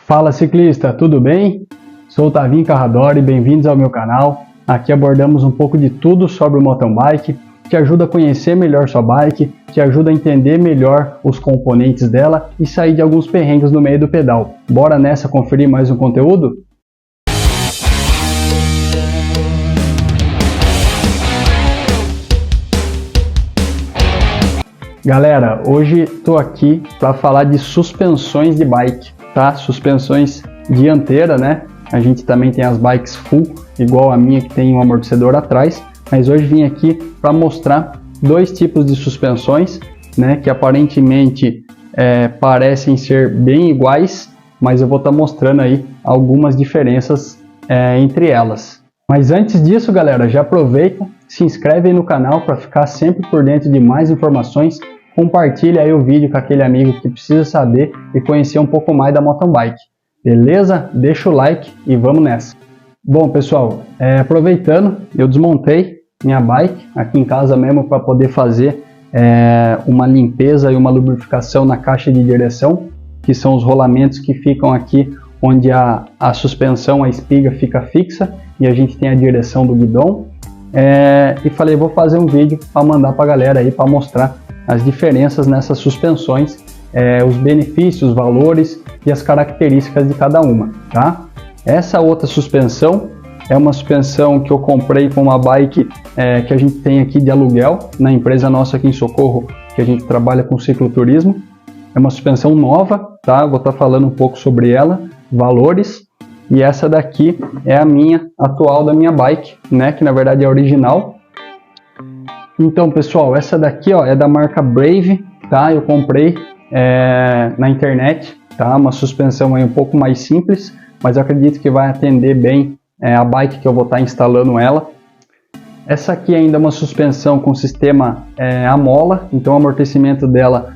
Fala ciclista, tudo bem? Sou o Tavinho Carradori, bem-vindos ao meu canal. Aqui abordamos um pouco de tudo sobre o mountain bike, te ajuda a conhecer melhor sua bike, te ajuda a entender melhor os componentes dela e sair de alguns perrengues no meio do pedal. Bora nessa conferir mais um conteúdo? Galera, hoje estou aqui para falar de suspensões de bike, tá? Suspensões dianteira, né? A gente também tem as bikes full, igual a minha que tem um amortecedor atrás, mas hoje vim aqui para mostrar dois tipos de suspensões, né? Que aparentemente parecem ser bem iguais, mas eu vou estar mostrando aí algumas diferenças entre elas. Mas antes disso, galera, já aproveita, se inscreve aí no canal para ficar sempre por dentro de mais informações. Compartilha aí o vídeo com aquele amigo que precisa saber e conhecer um pouco mais da mountain bike. Beleza? Deixa o like e vamos nessa. Bom, pessoal, aproveitando, eu desmontei minha bike aqui em casa mesmo para poder fazer uma limpeza e uma lubrificação na caixa de direção, que são os rolamentos que ficam aqui onde a suspensão, a espiga fica fixa e a gente tem a direção do guidão. E falei, vou fazer um vídeo para mandar para a galera aí para mostrar as diferenças nessas suspensões, os benefícios, os valores e as características de cada uma, tá? Essa outra suspensão é uma suspensão que eu comprei com uma bike que a gente tem aqui de aluguel, na empresa nossa aqui em Socorro, que a gente trabalha com cicloturismo. É uma suspensão nova, tá? Vou estar falando um pouco sobre ela, valores. E essa daqui é a minha atual da minha bike, né? Que na verdade é original. Então, pessoal, essa daqui, ó, é da marca Brave, tá? Eu comprei na internet, tá? Uma suspensão aí um pouco mais simples, mas eu acredito que vai atender bem a bike que eu vou estar instalando ela. Essa aqui ainda é uma suspensão com sistema a mola, então o amortecimento dela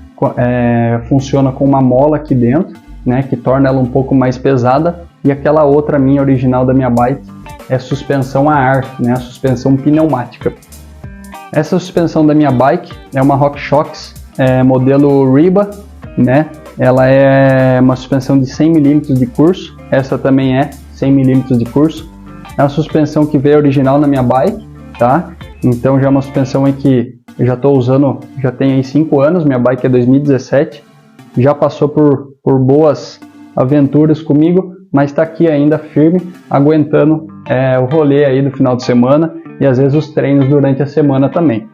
funciona com uma mola aqui dentro, né? Que torna ela um pouco mais pesada. E aquela outra minha original da minha bike é suspensão a ar, né? A suspensão pneumática. Essa suspensão da minha bike é uma RockShox modelo Riba, né? Ela é uma suspensão de 100 mm de curso, essa também é 100 mm de curso. É uma suspensão que veio original na minha bike, tá? Então já é uma suspensão aí que eu já estou usando, já tem aí 5 anos, minha bike é 2017, já passou por boas aventuras comigo, mas está aqui ainda firme, aguentando o rolê aí do final de semana e às vezes os treinos durante a semana também.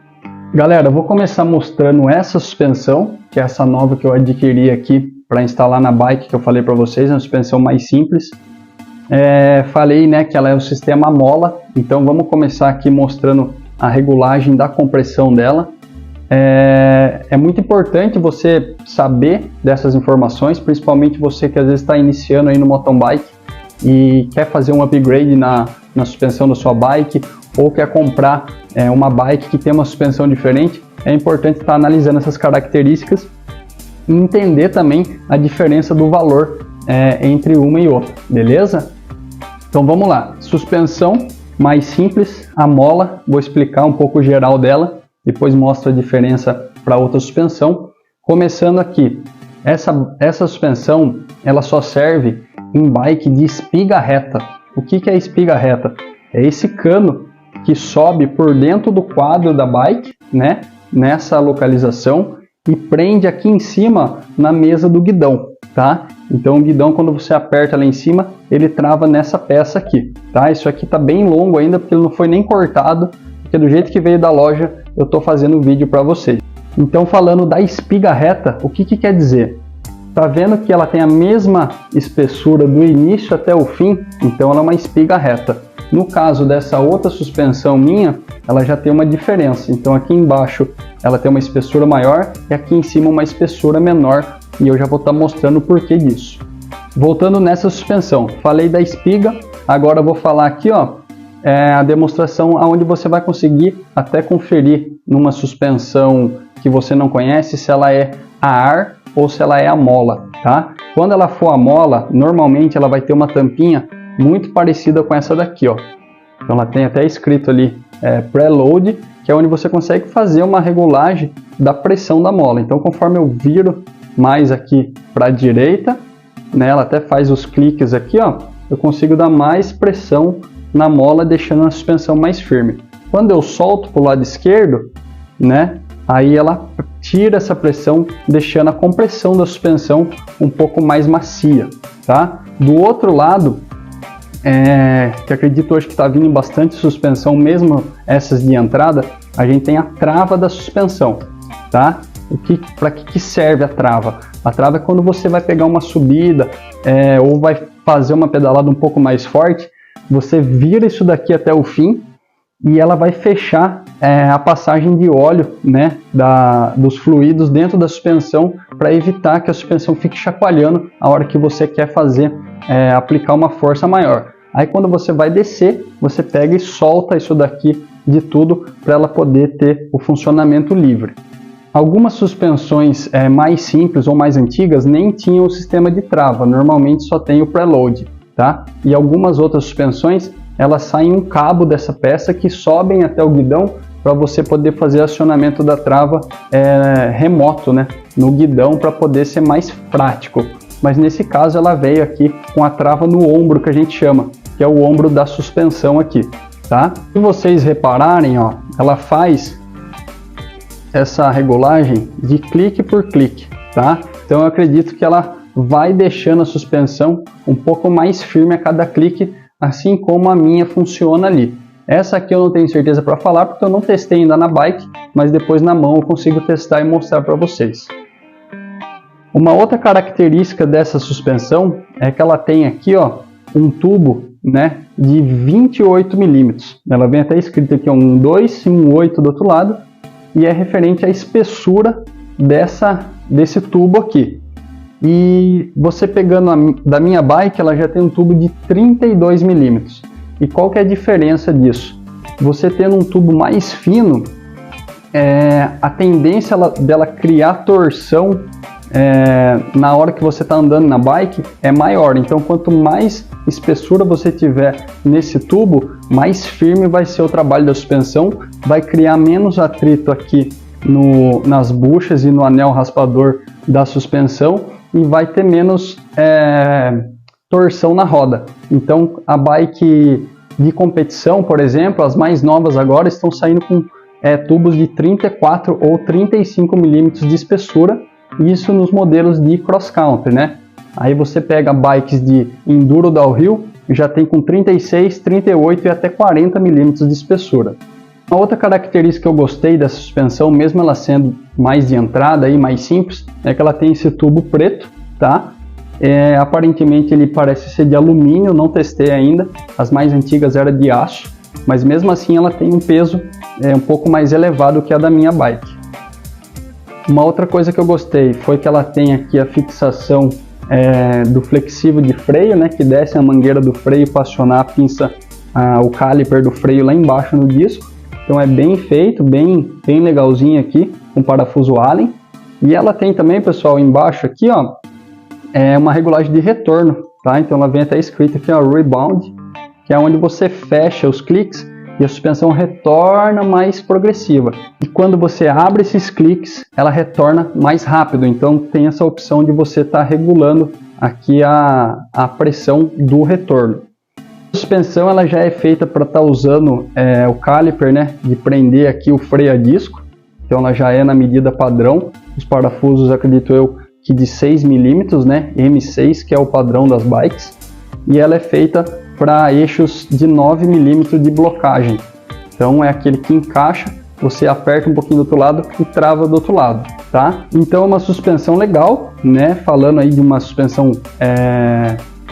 Galera, eu vou começar mostrando essa suspensão, que é essa nova que eu adquiri aqui para instalar na bike, que eu falei para vocês, é uma suspensão mais simples. Falei, né, que ela é o sistema mola, então vamos começar aqui mostrando a regulagem da compressão dela. É muito importante você saber dessas informações, principalmente você que às vezes está iniciando aí no mountain bike e quer fazer um upgrade na suspensão da sua bike ou quer comprar uma bike que tem uma suspensão diferente. É importante estar analisando essas características e entender também a diferença do valor entre uma e outra, beleza? Então vamos lá, suspensão mais simples, a mola, vou explicar um pouco o geral dela, depois mostro a diferença para outra suspensão. Começando aqui, essa suspensão ela só serve em bike de espiga reta. O que é espiga reta? É esse cano que sobe por dentro do quadro da bike, né, nessa localização e prende aqui em cima na mesa do guidão, tá? Então o guidão, quando você aperta lá em cima, ele trava nessa peça aqui, tá? Isso aqui tá bem longo ainda porque ele não foi nem cortado, porque do jeito que veio da loja eu tô fazendo o vídeo para vocês. Então falando da espiga reta, o que quer dizer? Tá vendo que ela tem a mesma espessura do início até o fim? Então ela é uma espiga reta. No caso dessa outra suspensão minha, ela já tem uma diferença. Então aqui embaixo ela tem uma espessura maior e aqui em cima uma espessura menor. E eu já vou estar mostrando o porquê disso. Voltando nessa suspensão, falei da espiga, agora eu vou falar aqui, ó, a demonstração onde você vai conseguir até conferir numa suspensão que você não conhece se ela é a ar ou se ela é a mola, tá? Quando ela for a mola, normalmente ela vai ter uma tampinha muito parecida com essa daqui, ó. Então ela tem até escrito ali preload, que é onde você consegue fazer uma regulagem da pressão da mola. Então conforme eu viro mais aqui para a direita, né, ela até faz os cliques aqui, ó, eu consigo dar mais pressão na mola, deixando a suspensão mais firme. Quando eu solto para o lado esquerdo, né, aí ela tira essa pressão, deixando a compressão da suspensão um pouco mais macia, tá? Do outro lado, que acredito hoje que está vindo bastante suspensão, mesmo essas de entrada, a gente tem a trava da suspensão, tá? Para que serve a trava? A trava é quando você vai pegar uma subida ou vai fazer uma pedalada um pouco mais forte, você vira isso daqui até o fim e ela vai fechar a passagem de óleo, né, dos fluidos dentro da suspensão, para evitar que a suspensão fique chacoalhando a hora que você quer aplicar uma força maior. Aí quando você vai descer, você pega e solta isso daqui de tudo para ela poder ter o funcionamento livre. Algumas suspensões mais simples ou mais antigas nem tinham o sistema de trava, normalmente só tem o preload, tá? E algumas outras suspensões, elas saem um cabo dessa peça que sobem até o guidão para você poder fazer acionamento da trava remoto, né, no guidão, para poder ser mais prático. Mas nesse caso ela veio aqui com a trava no ombro, que a gente chama, que é o ombro da suspensão aqui, tá? Se vocês repararem, ó, ela faz essa regulagem de clique por clique, tá? Então eu acredito que ela vai deixando a suspensão um pouco mais firme a cada clique, assim como a minha funciona ali. Essa aqui eu não tenho certeza para falar, porque eu não testei ainda na bike, mas depois na mão eu consigo testar e mostrar para vocês. Uma outra característica dessa suspensão é que ela tem aqui, ó, um tubo, né, de 28 milímetros. Ela vem até escrito aqui um 2 e um 8 do outro lado, e é referente à espessura desse tubo aqui. E você pegando da minha bike, ela já tem um tubo de 32 milímetros. E qual que é a diferença disso? Você tendo um tubo mais fino, a tendência dela criar torção na hora que você está andando na bike é maior. Então quanto mais espessura você tiver nesse tubo, mais firme vai ser o trabalho da suspensão, vai criar menos atrito aqui nas buchas e no anel raspador da suspensão, e vai ter menos torção na roda. Então a bike de competição, por exemplo, as mais novas agora estão saindo com tubos de 34 ou 35 milímetros de espessura, isso nos modelos de cross country, né? Aí você pega bikes de enduro downhill, já tem com 36, 38 e até 40 milímetros de espessura. Uma outra característica que eu gostei dessa suspensão, mesmo ela sendo mais de entrada e mais simples, é que ela tem esse tubo preto, tá? Aparentemente ele parece ser de alumínio, não testei ainda, as mais antigas eram de aço, mas mesmo assim ela tem um peso um pouco mais elevado que a da minha bike. Uma outra coisa que eu gostei foi que ela tem aqui a fixação do flexível de freio, né, que desce a mangueira do freio para acionar a pinça, o caliper do freio lá embaixo no disco. Então é bem feito, bem legalzinho aqui, com parafuso Allen. E ela tem também, pessoal, embaixo aqui, ó, uma regulagem de retorno, tá? Então ela vem até escrito aqui, ó, Rebound, que é onde você fecha os cliques e a suspensão retorna mais progressiva. E quando você abre esses cliques, ela retorna mais rápido. Então tem essa opção de você estar regulando aqui a pressão do retorno. A suspensão ela já é feita para estar usando o caliper, né, de prender aqui o freio a disco. Então ela já é na medida padrão. Os parafusos, acredito eu, que de 6 milímetros, né, M6, que é o padrão das bikes. E ela é feita para eixos de 9 milímetros de blocagem. Então é aquele que encaixa, você aperta um pouquinho do outro lado e trava do outro lado, tá? Então é uma suspensão legal, né? Falando aí de uma suspensão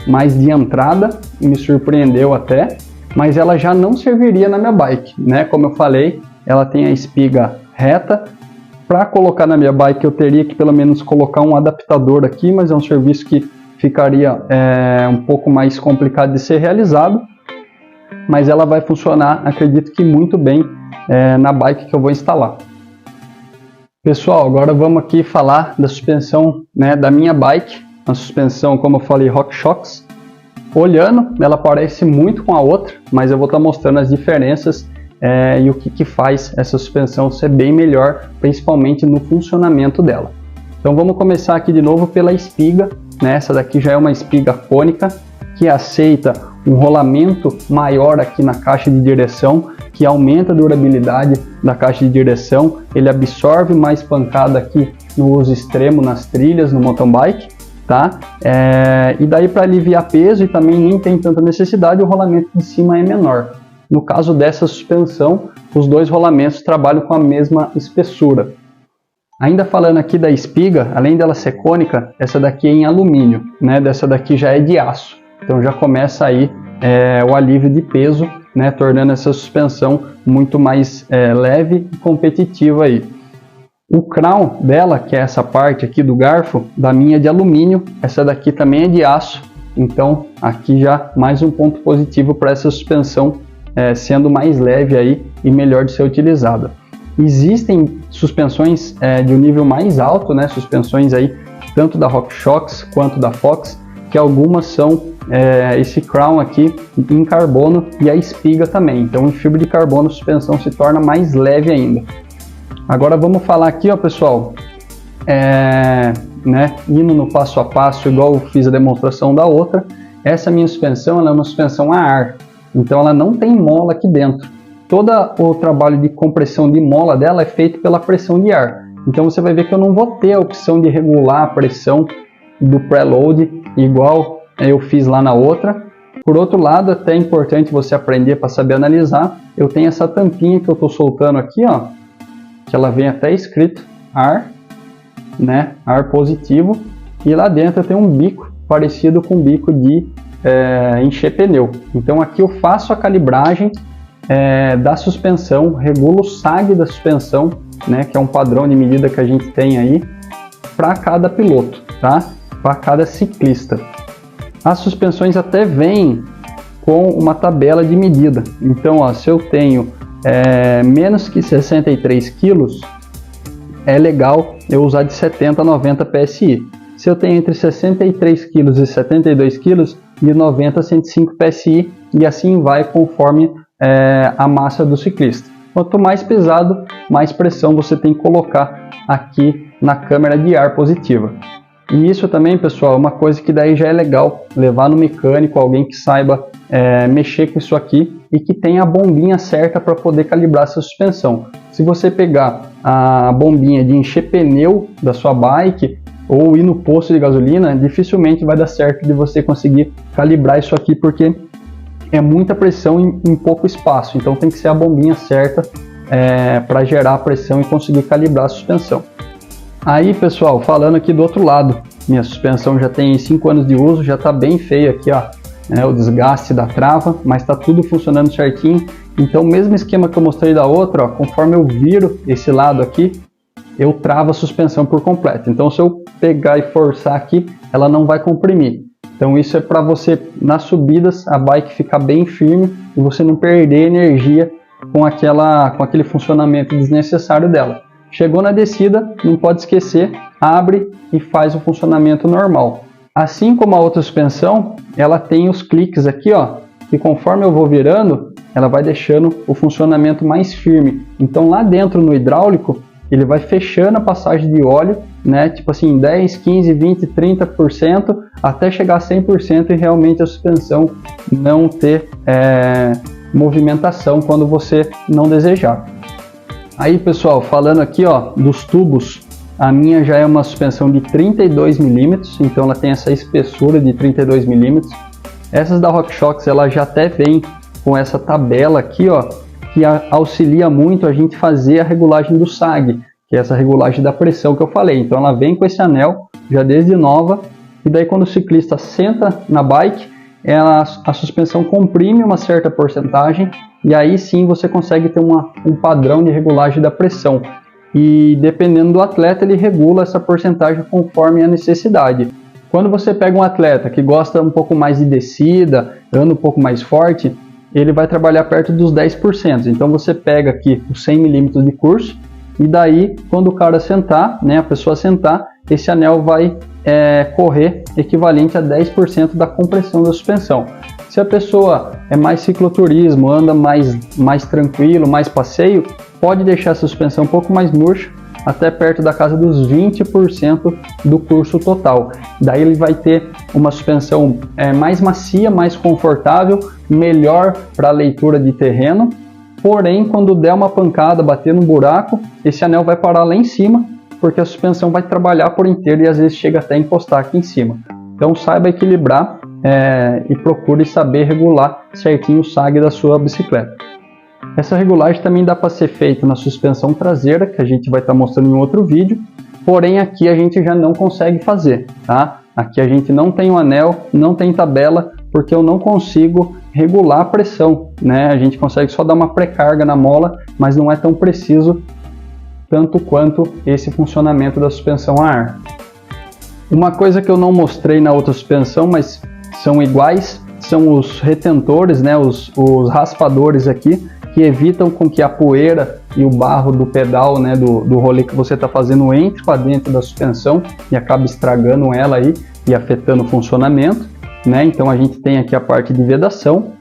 mais de entrada, me surpreendeu até, mas ela já não serviria na minha bike, né? Como eu falei, ela tem a espiga reta. Para colocar na minha bike eu teria que pelo menos colocar um adaptador aqui, mas é um serviço que ficaria um pouco mais complicado de ser realizado, mas ela vai funcionar, acredito que muito bem, na bike que eu vou instalar. Pessoal, agora vamos aqui falar da suspensão, né, da minha bike, a suspensão, como eu falei, RockShox. Olhando, ela parece muito com a outra, mas eu vou estar mostrando as diferenças e o que faz essa suspensão ser bem melhor, principalmente no funcionamento dela. Então vamos começar aqui de novo pela espiga, né? Essa daqui já é uma espiga cônica que aceita um rolamento maior aqui na caixa de direção, que aumenta a durabilidade da caixa de direção. Ele absorve mais pancada aqui no uso extremo, nas trilhas, no mountain bike, tá? E daí, para aliviar peso e também nem tem tanta necessidade, o rolamento de cima é menor. No caso dessa suspensão, os dois rolamentos trabalham com a mesma espessura. Ainda falando aqui da espiga, além dela ser cônica, essa daqui é em alumínio, né? Dessa daqui já é de aço. Então já começa aí o alívio de peso, né? Tornando essa suspensão muito mais leve e competitiva aí. O crown dela, que é essa parte aqui do garfo, da minha é de alumínio, essa daqui também é de aço. Então aqui já mais um ponto positivo para essa suspensão sendo mais leve aí e melhor de ser utilizada. Existem suspensões de um nível mais alto, né? Suspensões aí tanto da RockShox quanto da Fox, que algumas são esse crown aqui em carbono e a espiga também. Então em fibra de carbono a suspensão se torna mais leve ainda. Agora vamos falar aqui, ó, pessoal, né, indo no passo a passo, igual eu fiz a demonstração da outra. Essa minha suspensão, ela é uma suspensão a ar, então ela não tem mola aqui dentro. Todo o trabalho de compressão de mola dela é feito pela pressão de ar. Então você vai ver que eu não vou ter a opção de regular a pressão do preload igual eu fiz lá na outra. Por outro lado, até é importante você aprender para saber analisar. Eu tenho essa tampinha que eu estou soltando aqui, ó, que ela vem até escrito ar, né, ar positivo, e lá dentro eu tenho um bico parecido com o bico de encher pneu. Então aqui eu faço a calibragem da suspensão, regulo o sag da suspensão, né, que é um padrão de medida que a gente tem aí para cada piloto, tá? Para cada ciclista. As suspensões até vêm com uma tabela de medida. Então, ó, se eu tenho menos que 63 kg, é legal eu usar de 70 a 90 PSI. Se eu tenho entre 63 kg e 72 kg, de 90 a 105 PSI, e assim vai conforme a massa do ciclista. Quanto mais pesado, mais pressão você tem que colocar aqui na câmara de ar positiva. E isso também, pessoal, é uma coisa que daí já é legal levar no mecânico, alguém que saiba mexer com isso aqui e que tenha a bombinha certa para poder calibrar essa suspensão. Se você pegar a bombinha de encher pneu da sua bike ou ir no posto de gasolina, dificilmente vai dar certo de você conseguir calibrar isso aqui, porque é muita pressão em pouco espaço. Então tem que ser a bombinha certa para gerar a pressão e conseguir calibrar a suspensão. Aí, pessoal, falando aqui do outro lado, minha suspensão já tem 5 anos de uso, já está bem feia aqui, ó, o desgaste da trava, mas está tudo funcionando certinho. Então, o mesmo esquema que eu mostrei da outra, ó, conforme eu viro esse lado aqui, eu travo a suspensão por completo. Então, se eu pegar e forçar aqui, ela não vai comprimir. Então, isso é para você, nas subidas, a bike ficar bem firme e você não perder energia com aquele funcionamento desnecessário dela. Chegou na descida, não pode esquecer, abre e faz o funcionamento normal. Assim como a outra suspensão, ela tem os cliques aqui, ó, que conforme eu vou virando, ela vai deixando o funcionamento mais firme. Então lá dentro no hidráulico, ele vai fechando a passagem de óleo, né, tipo assim, 10, 15, 20, 30%, até chegar a 100% e realmente a suspensão não ter movimentação quando você não desejar. Aí, pessoal, falando aqui, ó, dos tubos, a minha já é uma suspensão de 32 mm, então ela tem essa espessura de 32 mm. Essas da RockShox, ela já até vem com essa tabela aqui, ó, que auxilia muito a gente fazer a regulagem do sag, que é essa regulagem da pressão que eu falei. Então ela vem com esse anel, já desde nova, e daí quando o ciclista senta na bike, a suspensão comprime uma certa porcentagem, e aí sim você consegue ter um padrão de regulagem da pressão. E dependendo do atleta, ele regula essa porcentagem conforme a necessidade. Quando você pega um atleta que gosta um pouco mais de descida, anda um pouco mais forte, ele vai trabalhar perto dos 10%. Então você pega aqui os 100 mm de curso, e daí quando o cara sentar, né, a pessoa sentar, esse anel vai correr equivalente a 10% da compressão da suspensão. Se a pessoa é mais cicloturismo, anda mais tranquilo, mais passeio, pode deixar a suspensão um pouco mais murcha até perto da casa dos 20% do curso total. Daí ele vai ter uma suspensão mais macia, mais confortável, melhor para a leitura de terreno. Porém, quando der uma pancada, bater no buraco, esse anel vai parar lá em cima, porque a suspensão vai trabalhar por inteiro e às vezes chega até a encostar aqui em cima. Então saiba equilibrar e procure saber regular certinho o sag da sua bicicleta. Essa regulagem também dá para ser feita na suspensão traseira, que a gente vai estar mostrando em outro vídeo, porém aqui a gente já não consegue fazer, tá? Aqui a gente não tem um anel, não tem tabela, porque eu não consigo regular a pressão, né? A gente consegue só dar uma pré-carga na mola, mas não é tão preciso tanto quanto esse funcionamento da suspensão a ar. Uma coisa que eu não mostrei na outra suspensão, mas são iguais, são os retentores, né? Os raspadores aqui, que evitam com que a poeira e o barro do pedal, né, do rolê que você está fazendo entre para dentro da suspensão e acabe estragando ela aí e afetando o funcionamento, né? Então a gente tem aqui a parte de vedação.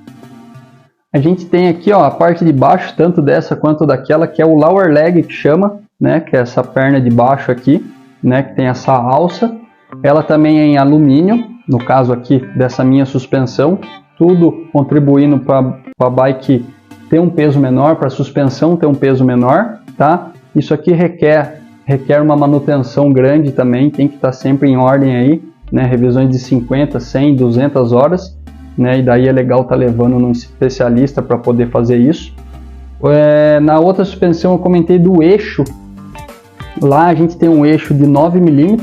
A gente tem aqui, ó, a parte de baixo, tanto dessa quanto daquela, que é o lower leg que chama, né, que é essa perna de baixo aqui, né, que tem essa alça. Ela também é em alumínio, no caso aqui dessa minha suspensão, tudo contribuindo para a bike ter um peso menor, para a suspensão ter um peso menor, tá? Isso aqui requer uma manutenção grande também, tem que estar sempre em ordem aí, né? Revisões de 50, 100, 200 horas, né? E daí é legal estar levando um especialista para poder fazer isso. Na outra suspensão eu comentei do eixo. Lá a gente tem um eixo de 9 mm,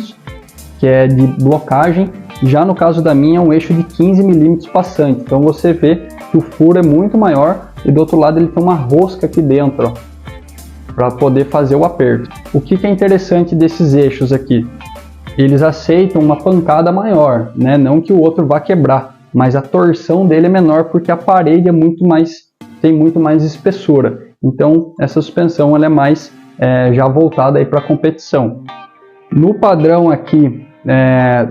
que é de blocagem. Já no caso da minha é um eixo de 15 mm passante. Então você vê que o furo é muito maior e do outro lado ele tem uma rosca aqui dentro, para poder fazer o aperto. O que é interessante desses eixos aqui? Eles aceitam uma pancada maior, né? Não que o outro vá quebrar, mas a torção dele é menor porque a parede tem muito mais espessura. Então essa suspensão ela é mais já voltada aí para a competição. No padrão aqui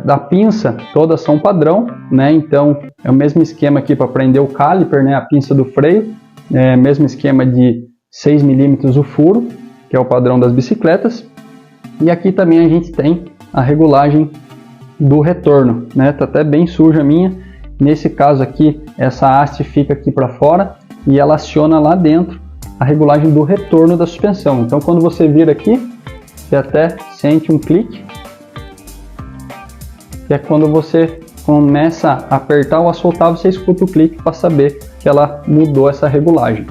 da pinça, todas são padrão, né? Então é o mesmo esquema aqui para prender o caliper, né? A pinça do freio, mesmo esquema de 6 mm o furo, que é o padrão das bicicletas. E aqui também a gente tem a regulagem do retorno, né? Tá até bem suja a minha. Nesse caso aqui, essa haste fica aqui para fora e ela aciona lá dentro a regulagem do retorno da suspensão. Então quando você vira aqui, você até sente um clique, que é quando você começa a apertar ou a soltar, você escuta o clique para saber que ela mudou essa regulagem.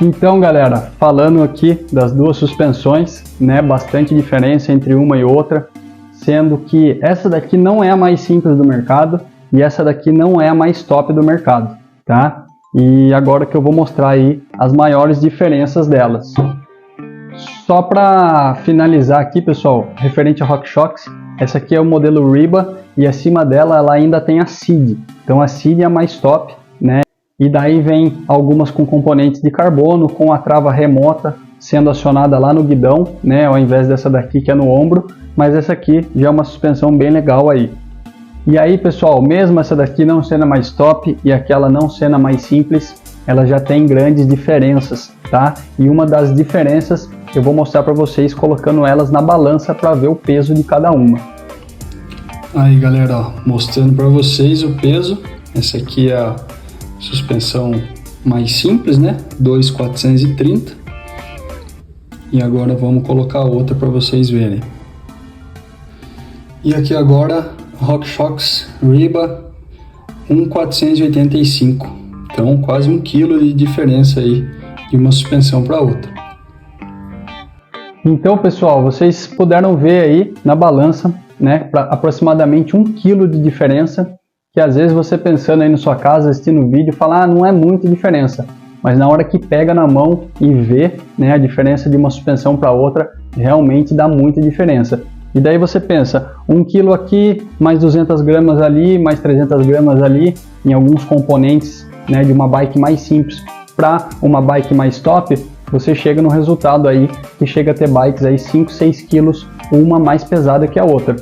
Então galera, falando aqui das duas suspensões, né, bastante diferença entre uma e outra, sendo que essa daqui não é a mais simples do mercado e essa daqui não é a mais top do mercado, tá? E agora que eu vou mostrar aí as maiores diferenças delas. Só para finalizar aqui, pessoal, referente a RockShox, essa aqui é o modelo Riba e acima dela ela ainda tem a Seed. Então a Seed é a mais top, né? E daí vem algumas com componentes de carbono, com a trava remota sendo acionada lá no guidão, né? Ao invés dessa daqui que é no ombro, mas essa aqui já é uma suspensão bem legal aí. E aí, pessoal, mesmo essa daqui não sendo a mais top e aquela não sendo a mais simples, ela já tem grandes diferenças, tá? E uma das diferenças eu vou mostrar para vocês colocando elas na balança para ver o peso de cada uma. Aí galera, ó, mostrando para vocês o peso. Essa aqui é a suspensão mais simples, né? 2.430. E agora vamos colocar outra para vocês verem. E aqui agora RockShox Riba 1.485. Então quase 1 kg de diferença aí de uma suspensão para outra. Então pessoal, vocês puderam ver aí na balança, né, aproximadamente 1 kg de diferença, que às vezes você pensando aí na sua casa, assistindo o vídeo, fala, não é muita diferença, mas na hora que pega na mão e vê, né, a diferença de uma suspensão para outra, realmente dá muita diferença. E daí você pensa, 1 kg aqui, mais 200 gramas ali, mais 300 gramas ali, em alguns componentes, né, de uma bike mais simples para uma bike mais top, você chega no resultado aí que chega a ter bikes aí 5, 6 quilos, uma mais pesada que a outra.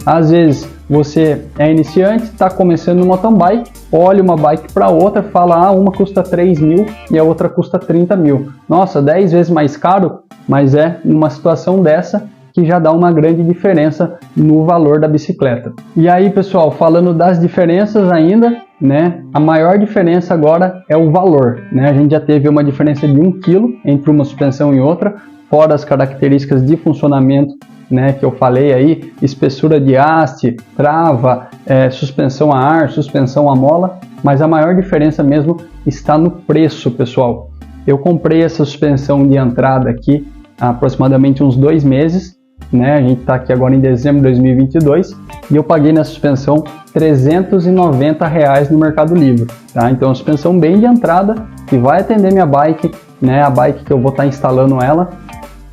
Às vezes você é iniciante, está começando no mountain bike, olha uma bike para outra, fala, uma custa 3 mil e a outra custa 30 mil. Nossa, 10 vezes mais caro? mas é numa situação dessa que já dá uma grande diferença no valor da bicicleta. E aí, pessoal, falando das diferenças ainda, né, a maior diferença agora é o valor, né? A gente já teve uma diferença de 1 kg entre uma suspensão e outra, fora as características de funcionamento, né, que eu falei aí, espessura de haste, trava, suspensão a ar, suspensão a mola, mas a maior diferença mesmo está no preço, pessoal. Eu comprei essa suspensão de entrada aqui há aproximadamente uns 2 meses, né? A gente está aqui agora em dezembro de 2022 e eu paguei na suspensão R$390 no Mercado Livre, tá? Então, é uma suspensão bem de entrada que vai atender minha bike, né? A bike que eu vou estar instalando ela,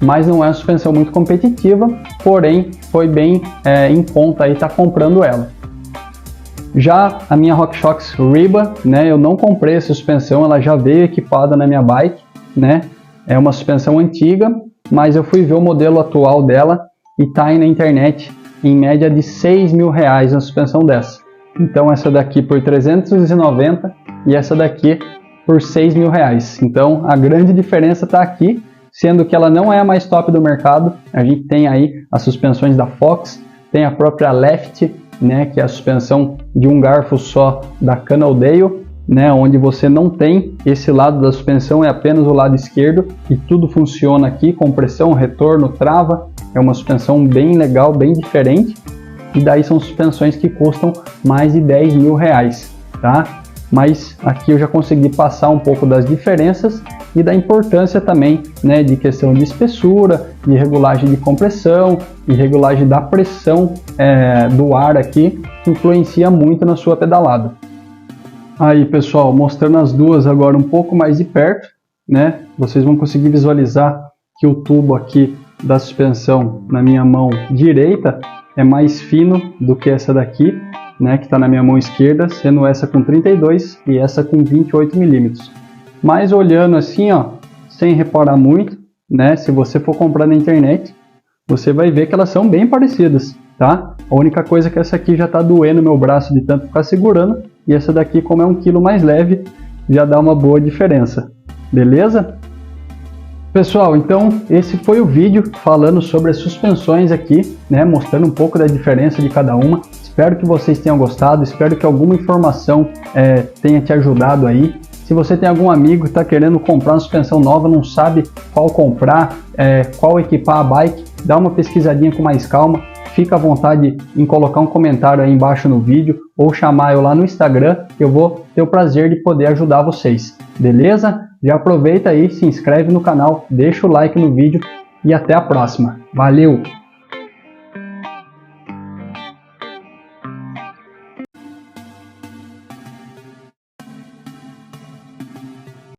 mas não é uma suspensão muito competitiva, porém foi bem em conta aí estar comprando ela. Já a minha RockShox Riba, né? Eu não comprei essa suspensão, ela já veio equipada na minha bike, né? É uma suspensão antiga, mas eu fui ver o modelo atual dela e tá aí na internet em média de R$6.000 uma suspensão dessa. Então essa daqui por 390 e essa daqui por R$6.000. Então a grande diferença está aqui, sendo que ela não é a mais top do mercado. A gente tem aí as suspensões da Fox, tem a própria Left, né, que é a suspensão de um garfo só da Cannondale, né, onde você não tem esse lado da suspensão, é apenas o lado esquerdo e tudo funciona aqui, compressão, retorno, trava. É uma suspensão bem legal, bem diferente, e daí são suspensões que custam mais de R$10.000, tá? Mas aqui eu já consegui passar um pouco das diferenças e da importância também, né, de questão de espessura, de regulagem de compressão e regulagem da pressão do ar aqui, que influencia muito na sua pedalada. Aí, pessoal, mostrando as duas agora um pouco mais de perto, né? Vocês vão conseguir visualizar que o tubo aqui da suspensão na minha mão direita é mais fino do que essa daqui, né? Que está na minha mão esquerda, sendo essa com 32 e essa com 28 milímetros. Mas olhando assim, ó, sem reparar muito, né? Se você for comprar na internet, você vai ver que elas são bem parecidas, tá? A única coisa é que essa aqui já está doendo meu braço de tanto ficar segurando, e essa daqui, como é 1 kg mais leve, já dá uma boa diferença. Beleza? Pessoal, então esse foi o vídeo falando sobre as suspensões aqui, né? Mostrando um pouco da diferença de cada uma. Espero que vocês tenham gostado, espero que alguma informação tenha te ajudado aí. Se você tem algum amigo que está querendo comprar uma suspensão nova, não sabe qual comprar, qual equipar a bike, dá uma pesquisadinha com mais calma. Fica à vontade em colocar um comentário aí embaixo no vídeo ou chamar eu lá no Instagram, que eu vou ter o prazer de poder ajudar vocês. Beleza? Já aproveita aí, se inscreve no canal, deixa o like no vídeo e até a próxima. Valeu!